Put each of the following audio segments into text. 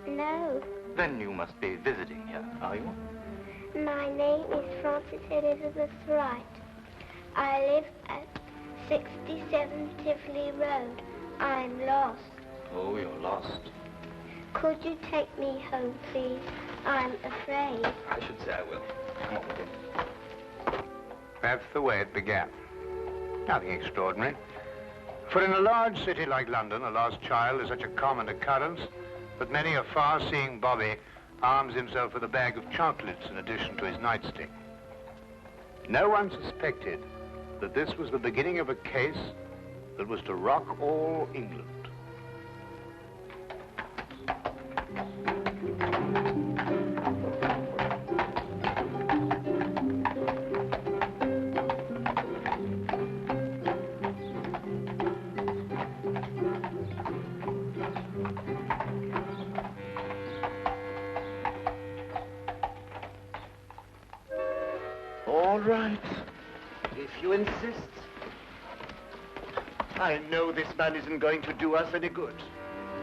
No. Then you must be visiting here, are you? My name is Frances Elizabeth Wright. I live at 67 Tivoli Road. I'm lost. Oh, you're lost. Could you take me home, please? I'm afraid. I should say I will. Come on with you. That's the way it began. Nothing extraordinary. For in a large city like London, a lost child is such a common occurrence that many a far-seeing bobby arms himself with a bag of chocolates in addition to his nightstick. No one suspected that this was the beginning of a case that was to rock all England. All right, if you insist. I know this man isn't going to do us any good.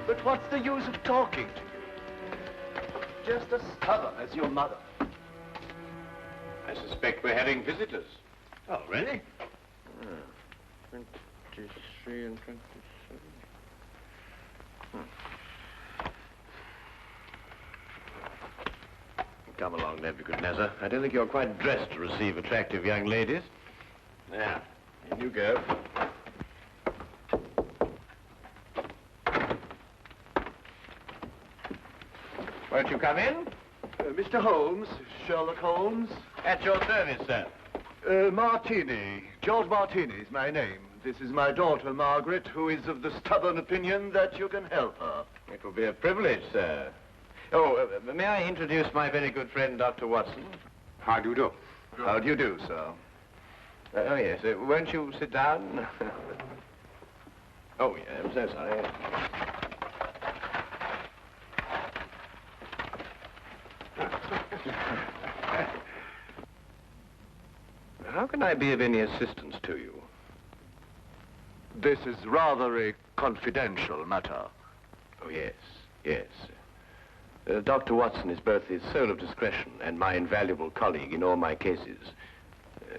But what's the use of talking to you? Just as stubborn as your mother. I suspect we're having visitors. Oh, really? 23 and 27. Come along, Nebuchadnezzar. I don't think you're quite dressed to receive attractive young ladies. Now, in you go. Won't you come in? Mr. Holmes, Sherlock Holmes. At your service, sir. Martini. George Martini is my name. This is my daughter, Margaret, who is of the stubborn opinion that you can help her. It will be a privilege, sir. Oh, may I introduce my very good friend, Dr. Watson? How do you do? How do you do, sir? Oh, yes. Won't you sit down? Oh, yeah, I'm so sorry. How can I be of any assistance to you? This is rather a confidential matter. Oh, yes, yes. Dr. Watson is both the soul of discretion and my invaluable colleague in all my cases,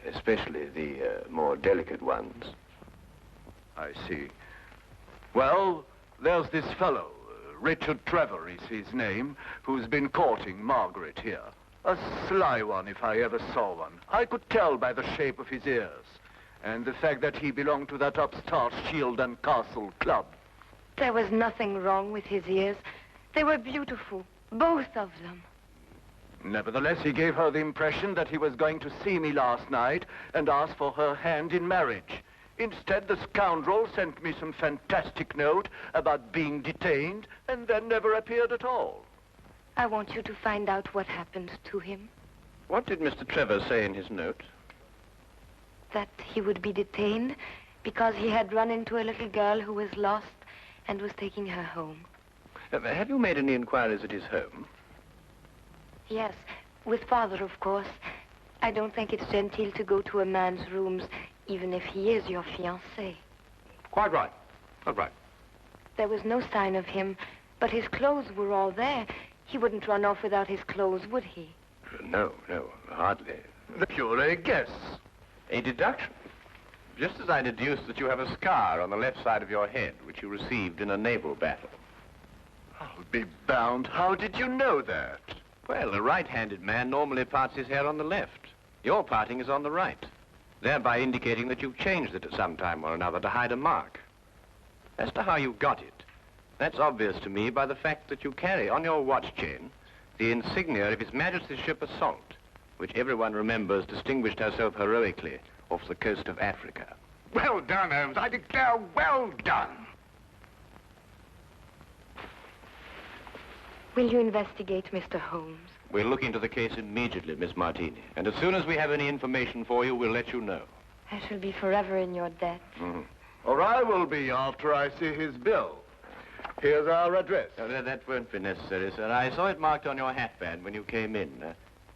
especially the more delicate ones. I see. Well, there's this fellow, Richard Trevor is his name, who's been courting Margaret here. A sly one, if I ever saw one. I could tell by the shape of his ears, and the fact that he belonged to that upstart Shield and Castle club. There was nothing wrong with his ears. They were beautiful, both of them. Nevertheless, he gave her the impression that he was going to see me last night and ask for her hand in marriage. Instead, the scoundrel sent me some fantastic note about being detained and then never appeared at all. I want you to find out what happened to him. What did Mr. Trevor say in his note? That he would be detained because he had run into a little girl who was lost and was taking her home. Have you made any inquiries at his home? Yes, with Father, of course. I don't think it's genteel to go to a man's rooms, even if he is your fiancé. Quite right. Quite right. There was no sign of him, but his clothes were all there. He wouldn't run off without his clothes, would he? No, hardly. Pure a guess. A deduction. Just as I deduced that you have a scar on the left side of your head, which you received in a naval battle. I'll be bound. How did you know that? Well, a right-handed man normally parts his hair on the left. Your parting is on the right, thereby indicating that you've changed it at some time or another to hide a mark. As to how you got it, that's obvious to me by the fact that you carry on your watch chain the insignia of His Majesty's ship Assault, which everyone remembers distinguished herself heroically off the coast of Africa. Well done, Holmes. I declare, well done. Will you investigate, Mr. Holmes? We'll look into the case immediately, Miss Martini. And as soon as we have any information for you, we'll let you know. I shall be forever in your debt. Or I will be after I see his bill. Here's our address. That won't be necessary, sir. I saw it marked on your hatband when you came in.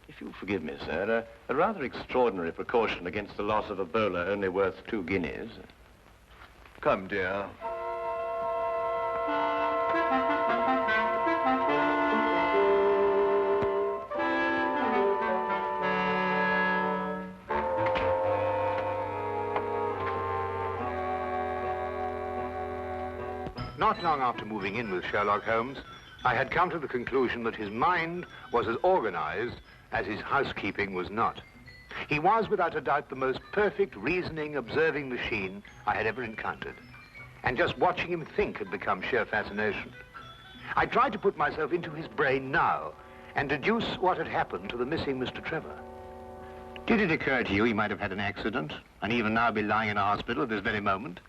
If you'll forgive me, sir, a rather extraordinary precaution against the loss of a bowler only worth 2 guineas. Come, dear. Not long after moving in with Sherlock Holmes, I had come to the conclusion that his mind was as organized as his housekeeping was not. He was, without a doubt, the most perfect reasoning, observing machine I had ever encountered. And just watching him think had become sheer fascination. I tried to put myself into his brain now and deduce what had happened to the missing Mr. Trevor. Did it occur to you he might have had an accident and even now be lying in a hospital at this very moment?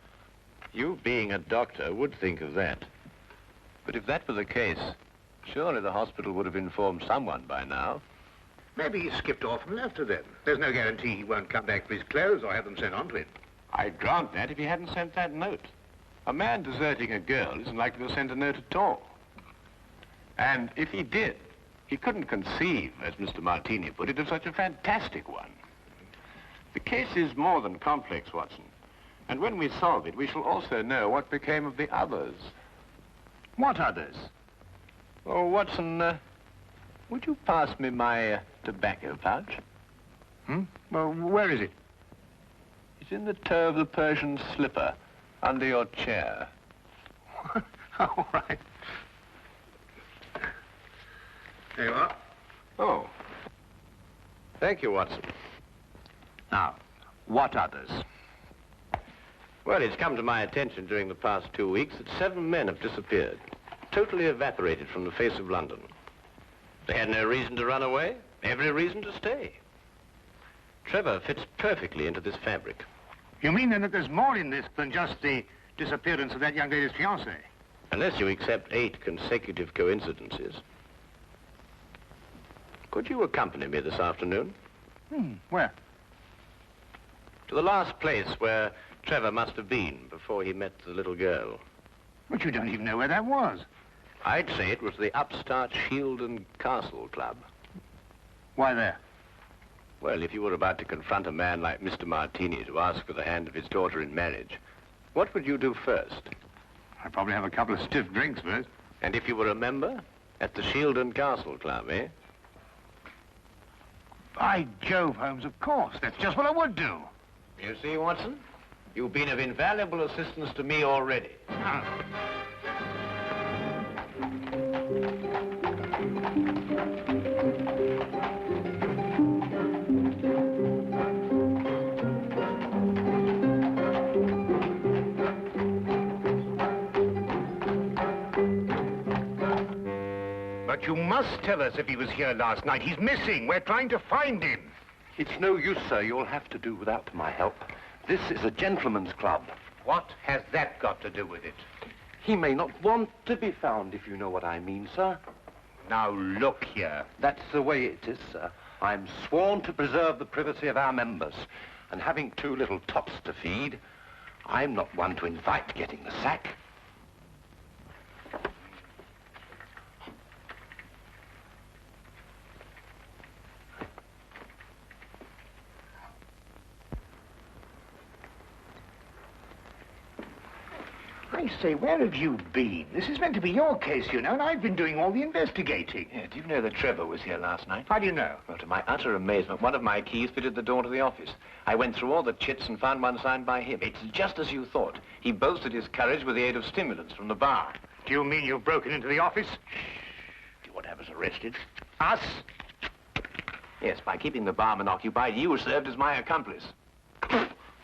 You, being a doctor, would think of that. But if that were the case, surely the hospital would have informed someone by now. Maybe he skipped off and left her then. There's no guarantee he won't come back for his clothes or have them sent on to him. I'd grant that if he hadn't sent that note. A man deserting a girl isn't likely to send a note at all. And if he did, he couldn't conceive, as Mr. Martini put it, of such a fantastic one. The case is more than complex, Watson. And when we solve it, we shall also know what became of the others. What others? Oh, Watson, would you pass me my tobacco pouch? Well, where is it? It's in the toe of the Persian slipper, under your chair. All right. There you are. Oh. Thank you, Watson. Now, what others? Well, it's come to my attention during the past 2 weeks that 7 men have disappeared, totally evaporated from the face of London. They had no reason to run away, every reason to stay. Trevor fits perfectly into this fabric. You mean then that there's more in this than just the disappearance of that young lady's fiancé? Unless you accept 8 consecutive coincidences. Could you accompany me this afternoon? Where? To the last place where Trevor must have been before he met the little girl. But you don't even know where that was. I'd say it was the upstart Sheldon Castle Club. Why there? Well, if you were about to confront a man like Mr. Martini to ask for the hand of his daughter in marriage, what would you do first? I'd probably have a couple of stiff drinks first. And if you were a member? At the Sheldon Castle Club, eh? By Jove, Holmes, of course. That's just what I would do. You see, Watson? You've been of invaluable assistance to me already. But you must tell us if he was here last night. He's missing. We're trying to find him. It's no use, sir. You'll have to do without my help. This is a gentleman's club. What has that got to do with it? He may not want to be found, if you know what I mean, sir. Now, look here. That's the way it is, sir. I'm sworn to preserve the privacy of our members. And having 2 little tots to feed, I'm not one to invite getting the sack. I say, where have you been? This is meant to be your case, you know, and I've been doing all the investigating. Yeah, do you know that Trevor was here last night? How do you know? Well, to my utter amazement, one of my keys fitted the door to the office. I went through all the chits and found one signed by him. It's just as you thought. He boasted his courage with the aid of stimulants from the bar. Do you mean you've broken into the office? Do you want to have us arrested? Us? Yes, by keeping the barman occupied, you served as my accomplice.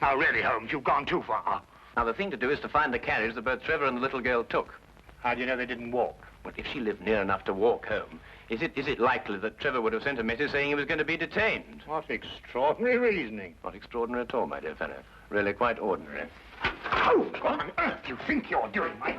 Now, really, Holmes, you've gone too far. Now, the thing to do is to find the carriage that both Trevor and the little girl took. How do you know they didn't walk? Well, if she lived near enough to walk home, is it likely that Trevor would have sent a message saying he was going to be detained? What extraordinary reasoning. Not extraordinary at all, my dear fellow. Really quite ordinary. Oh, what on earth do you think you're doing, mate?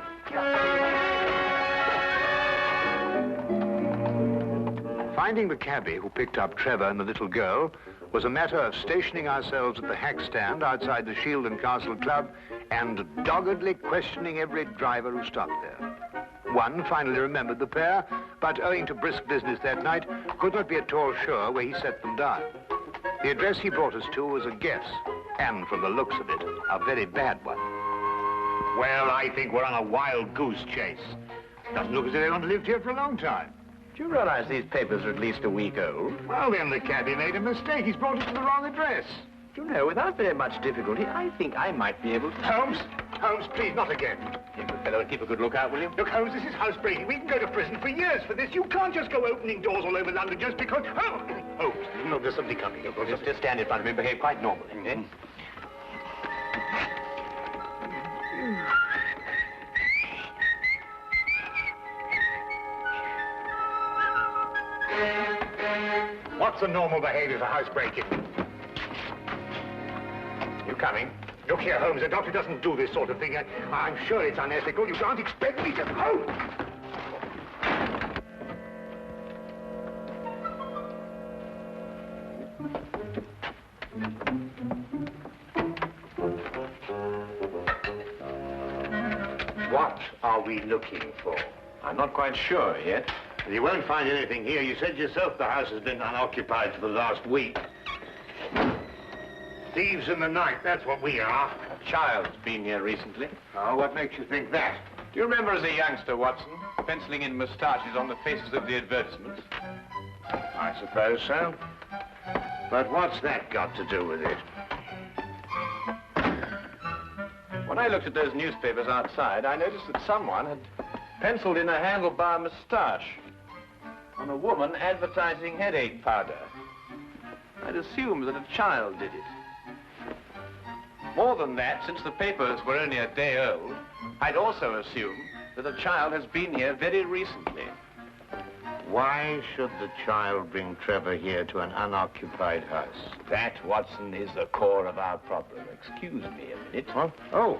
Finding the cabbie who picked up Trevor and the little girl was a matter of stationing ourselves at the hack stand outside the Sheldon Castle Club and doggedly questioning every driver who stopped there. One finally remembered the pair, but owing to brisk business that night, could not be at all sure where he set them down. The address he brought us to was a guess, and from the looks of it, a very bad one. Well, I think we're on a wild goose chase. Doesn't look as if anyone lived here for a long time. Do you realize these papers are at least a week old? Well, then the cabbie made a mistake. He's brought us to the wrong address. Do you know, without very much difficulty, I think I might be able to... Holmes, Holmes, please, not again. You good fellow, and keep a good lookout, will you? Look, Holmes, this is housebreaking. We can go to prison for years for this. You can't just go opening doors all over London just because... Oh, Holmes, no, there's somebody coming. Just stand in front of me and behave quite normally, eh? What's the normal behavior for housebreaking? You coming? Look here, Holmes, a doctor doesn't do this sort of thing. I'm sure it's unethical. You can't expect me to... Oh! What are we looking for? I'm not quite sure yet. You won't find anything here. You said yourself the house has been unoccupied for the last week. Thieves in the night, that's what we are. A child's been here recently. Oh, what makes you think that? Do you remember as a youngster, Watson, penciling in moustaches on the faces of the advertisements? I suppose so. But what's that got to do with it? When I looked at those newspapers outside, I noticed that someone had penciled in a handlebar moustache on a woman advertising headache powder. I'd assumed that a child did it. More than that, since the papers were only a day old, I'd also assumed that a child has been here very recently. Why should the child bring Trevor here to an unoccupied house? That, Watson, is the core of our problem. Excuse me a minute. Huh? Oh.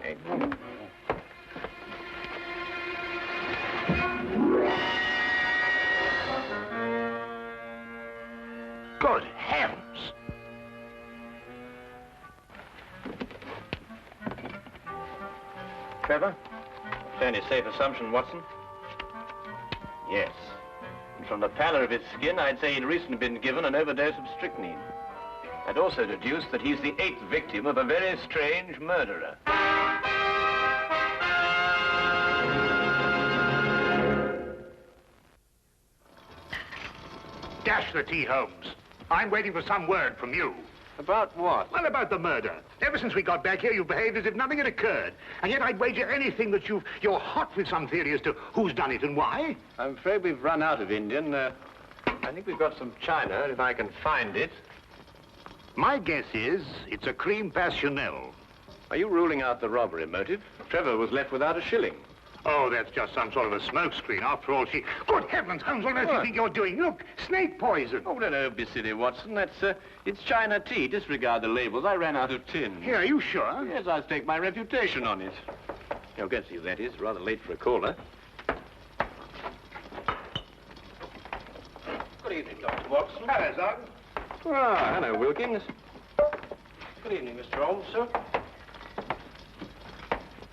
Good heavens! Trevor? Fairly safe assumption, Watson. Yes. And from the pallor of his skin, I'd say he'd recently been given an overdose of strychnine. I'd also deduce that he's the 8th victim of a very strange murderer. Dash the tea, Holmes. I'm waiting for some word from you. About what? Well, about the murder. Ever since we got back here, you've behaved as if nothing had occurred. And yet I'd wager anything that you're hot with some theory as to who's done it and why. I'm afraid we've run out of Indian. I think we've got some china, if I can find it. My guess is it's a cream passionel. Are you ruling out the robbery motive? Trevor was left without a shilling. Oh, that's just some sort of a smokescreen. After all, she... Good heavens, Holmes, what on earth do you think you're doing? Look, snake poison. Oh, don't be silly, Watson. It's China tea. Disregard the labels. I ran out of tin. Here, are you sure? Yes, I'll stake my reputation on it. You'll get to see who that is. Rather late for a caller. Good evening, Dr. Watson. Hello, Sergeant. Ah, hello, Wilkins. Good evening, Mr. Holmes, sir.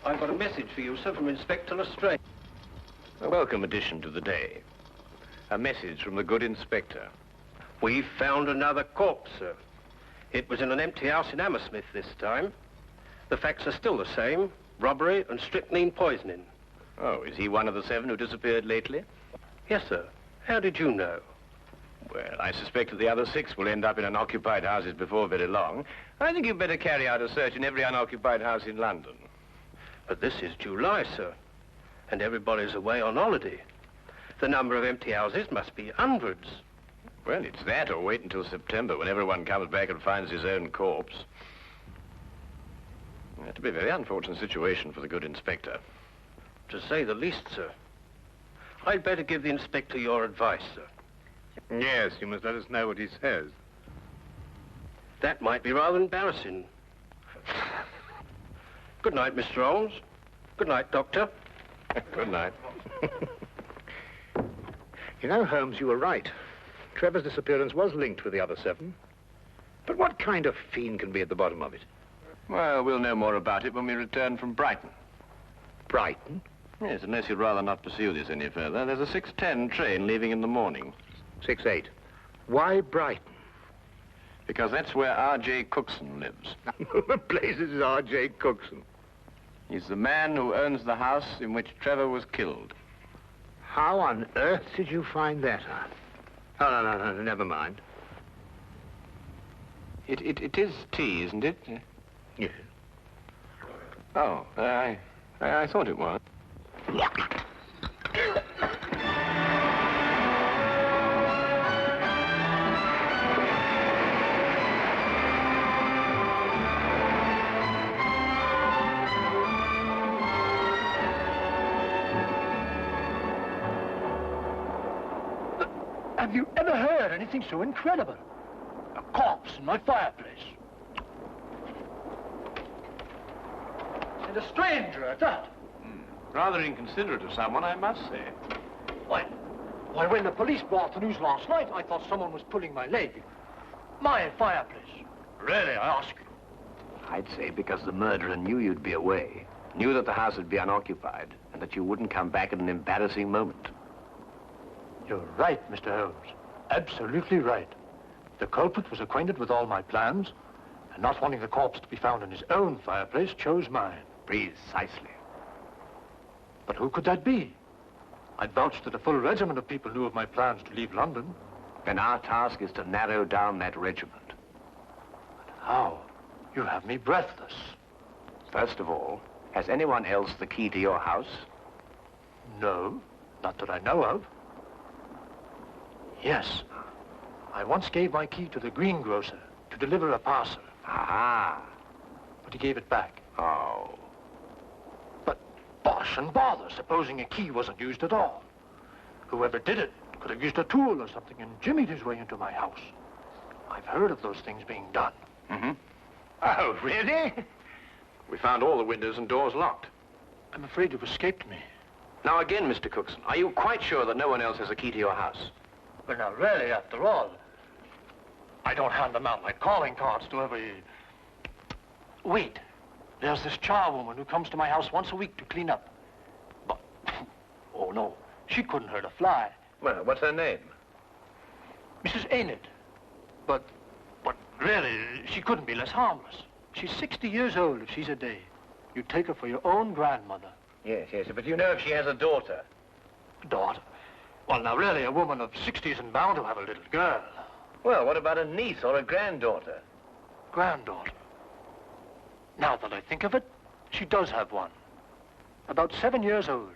I've got a message for you, sir, from Inspector Lestrade. A welcome addition to the day. A message from the good inspector. We've found another corpse, sir. It was in an empty house in Hammersmith this time. The facts are still the same. Robbery and strychnine poisoning. Oh, is he one of the 7 who disappeared lately? Yes, sir. How did you know? Well, I suspect that the other 6 will end up in unoccupied houses before very long. I think you'd better carry out a search in every unoccupied house in London. But this is July, sir. And everybody's away on holiday. The number of empty houses must be hundreds. Well, it's that or wait until September when everyone comes back and finds his own corpse. That'd be a very unfortunate situation for the good inspector. To say the least, sir. I'd better give the inspector your advice, sir. Yes, you must let us know what he says. That might be rather embarrassing. Good night, Mr. Holmes. Good night, Doctor. Good night. You know, Holmes, you were right. Trevor's disappearance was linked with the other 7. But what kind of fiend can be at the bottom of it? Well, we'll know more about it when we return from Brighton. Brighton? Yes, unless you'd rather not pursue this any further. There's a 6:10 train leaving in the morning. 6:08. Why Brighton? Because that's where R.J. Cookson lives. The place is R.J. Cookson. He's the man who owns the house in which Trevor was killed. How on earth did you find that out? Oh, no, never mind. It is tea, isn't it? Yes. Oh, I thought it was. Have you ever heard anything so incredible? A corpse in my fireplace. And a stranger at that. Rather inconsiderate of someone, I must say. Why, when the police brought the news last night, I thought someone was pulling my leg. My fireplace. Really, I ask you. I'd say because the murderer knew you'd be away, knew that the house would be unoccupied, and that you wouldn't come back at an embarrassing moment. You're right, Mr. Holmes. Absolutely right. The culprit was acquainted with all my plans, and not wanting the corpse to be found in his own fireplace, chose mine. Precisely. But who could that be? I'd vouch that a full regiment of people knew of my plans to leave London. Then our task is to narrow down that regiment. But how? You have me breathless. First of all, has anyone else the key to your house? No, not that I know of. Yes. I once gave my key to the greengrocer to deliver a parcel. Aha. But he gave it back. Oh. But bosh and bother, supposing a key wasn't used at all. Whoever did it could have used a tool or something and jimmied his way into my house. I've heard of those things being done. Mm-hmm. Oh, really? We found all the windows and doors locked. I'm afraid you've escaped me. Now again, Mr. Cookson, are you quite sure that no one else has a key to your house? Well, now, really, after all, I don't hand them out like calling cards to every... Wait. There's this charwoman who comes to my house once a week to clean up. But, oh, no, she couldn't hurt a fly. Well, what's her name? Mrs. Enid. But really, she couldn't be less harmless. She's 60 years old if she's a day. You take her for your own grandmother. Yes, but you know if she has a daughter. Daughter? Well, now, really, a woman of 60 isn't bound to have a little girl. Well, what about a niece or a granddaughter? Granddaughter. Now that I think of it, she does have one. About 7 years old.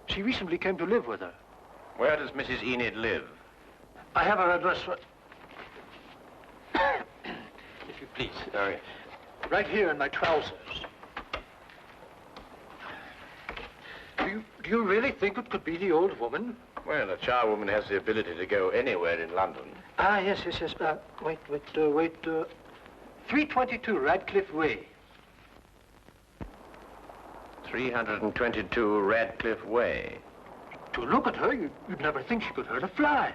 She recently came to live with her. Where does Mrs. Enid live? I have her address for... If you please. Sorry. Right here in my trousers. Do you really think it could be the old woman? Well, a charwoman has the ability to go anywhere in London. Ah, yes. Wait. 322 Radcliffe Way. 322 Radcliffe Way. To look at her, you'd never think she could hurt a fly.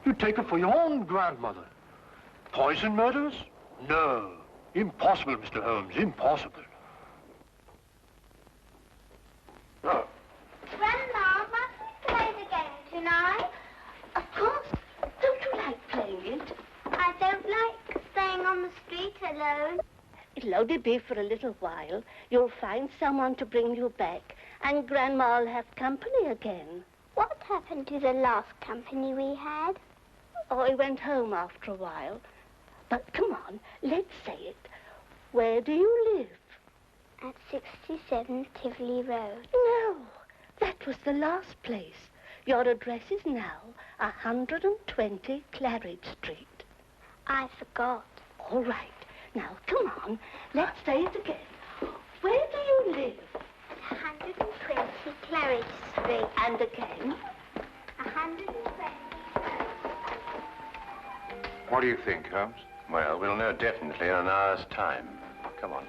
You'd take her for your own grandmother. Poison murders? No. Impossible, Mr. Holmes, impossible. Oh. Grandma, must we play the game tonight? Of course. Don't you like playing it? I don't like staying on the street alone. It'll only be for a little while. You'll find someone to bring you back, and Grandma'll have company again. What happened to the last company we had? Oh, he went home after a while. But come on, let's say it. Where do you live? At 67 Tivoli Road. No, that was the last place. Your address is now 120 Claridge Street. I forgot. All right. Now, come on. Let's say it again. Where do you live? 120 Claridge Street. And again? 120. What do you think, Holmes? Well, we'll know definitely in an hour's time. Come on.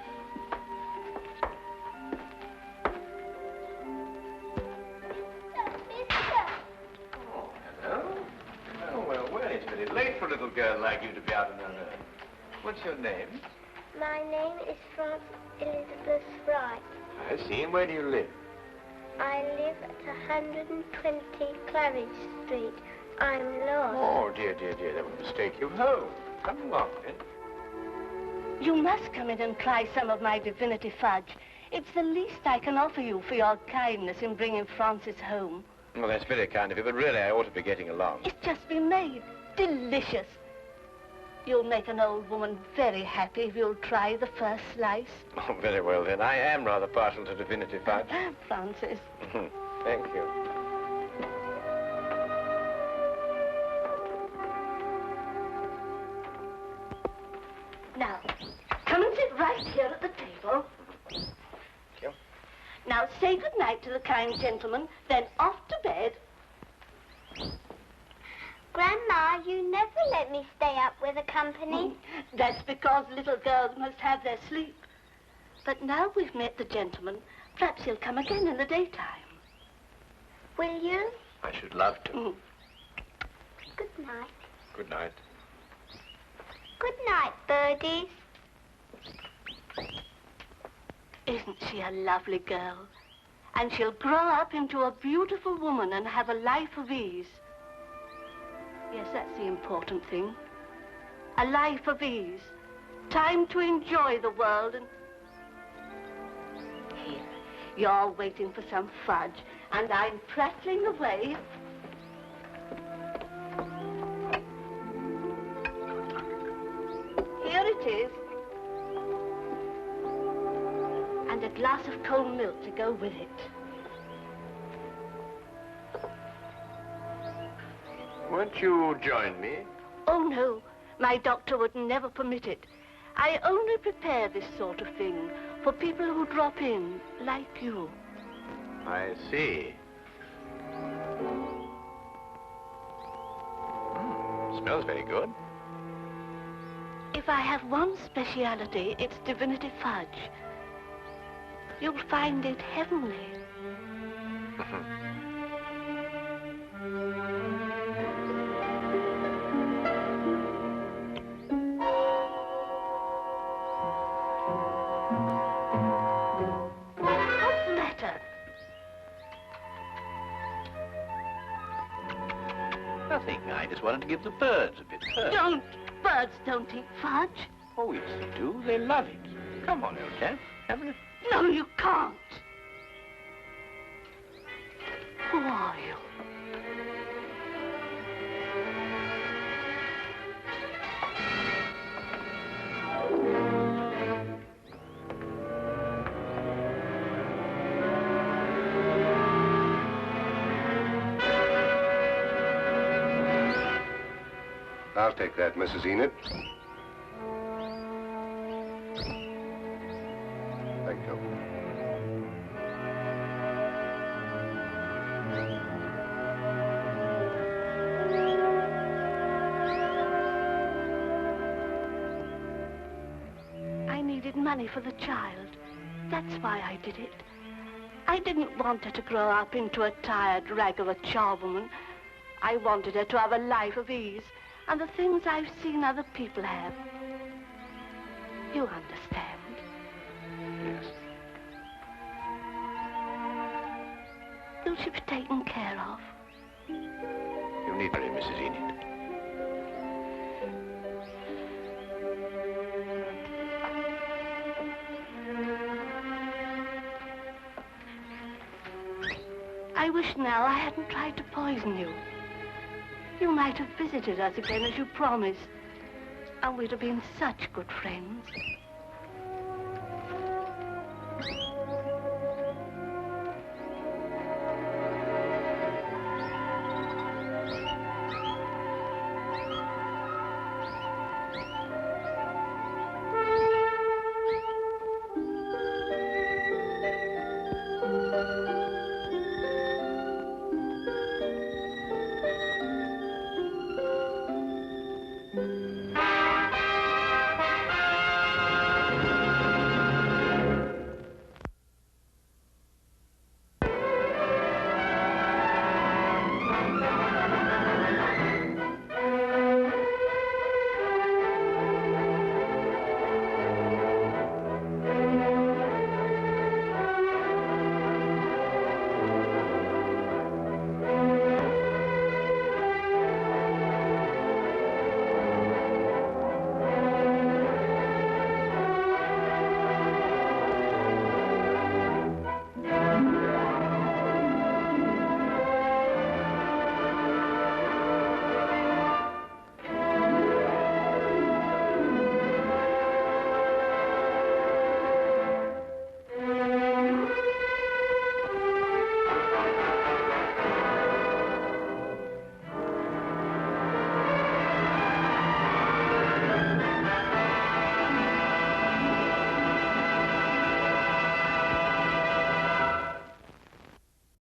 Oh, hello. Oh, well, it's very late for a little girl like you to be out on her own. What's your name? My name is Frances Elizabeth Wright. I see. And where do you live? I live at 120 Claridge Street. I'm lost. Oh, dear. That would mistake you home. Come along, then. You must come in and try some of my divinity fudge. It's the least I can offer you for your kindness in bringing Francis home. Well, that's very kind of you, but really I ought to be getting along. It's just been made. Delicious. You'll make an old woman very happy if you'll try the first slice. Oh, very well, then. I am rather partial to divinity fudge. Francis. Thank you. Now, come and sit right here at the table. Thank you. Now, say good night to the kind gentleman, then off to bed. Grandma, you never let me stay up with the company. That's because little girls must have their sleep. But now we've met the gentleman, perhaps he'll come again in the daytime. Will you? I should love to. Good night. Good night. Good night, birdies. Isn't she a lovely girl? And she'll grow up into a beautiful woman and have a life of ease. Yes, that's the important thing. A life of ease. Time to enjoy the world and... Here, you're waiting for some fudge, and I'm prattling away. Here it is. And a glass of cold milk to go with it. Won't you join me? Oh, no. My doctor would never permit it. I only prepare this sort of thing for people who drop in, like you. I see. Smells very good. If I have one speciality, it's divinity fudge. You'll find it heavenly. What's the matter? Nothing. I just wanted to give the birds a bit first. Don't. Birds don't eat fudge. Oh, yes, they do. They love it. Come on, old chap. Have a... No, you can't. Who are you? I'll take that, Mrs. Enid. Thank you. I needed money for the child. That's why I did it. I didn't want her to grow up into a tired rag of a charwoman. I wanted her to have a life of ease and the things I've seen other people have. You understand? Yes. Will she be taken care of? You need worry, Mrs. Enid. I wish now I hadn't tried to poison you. You might have visited us again as you promised, and we'd have been such good friends.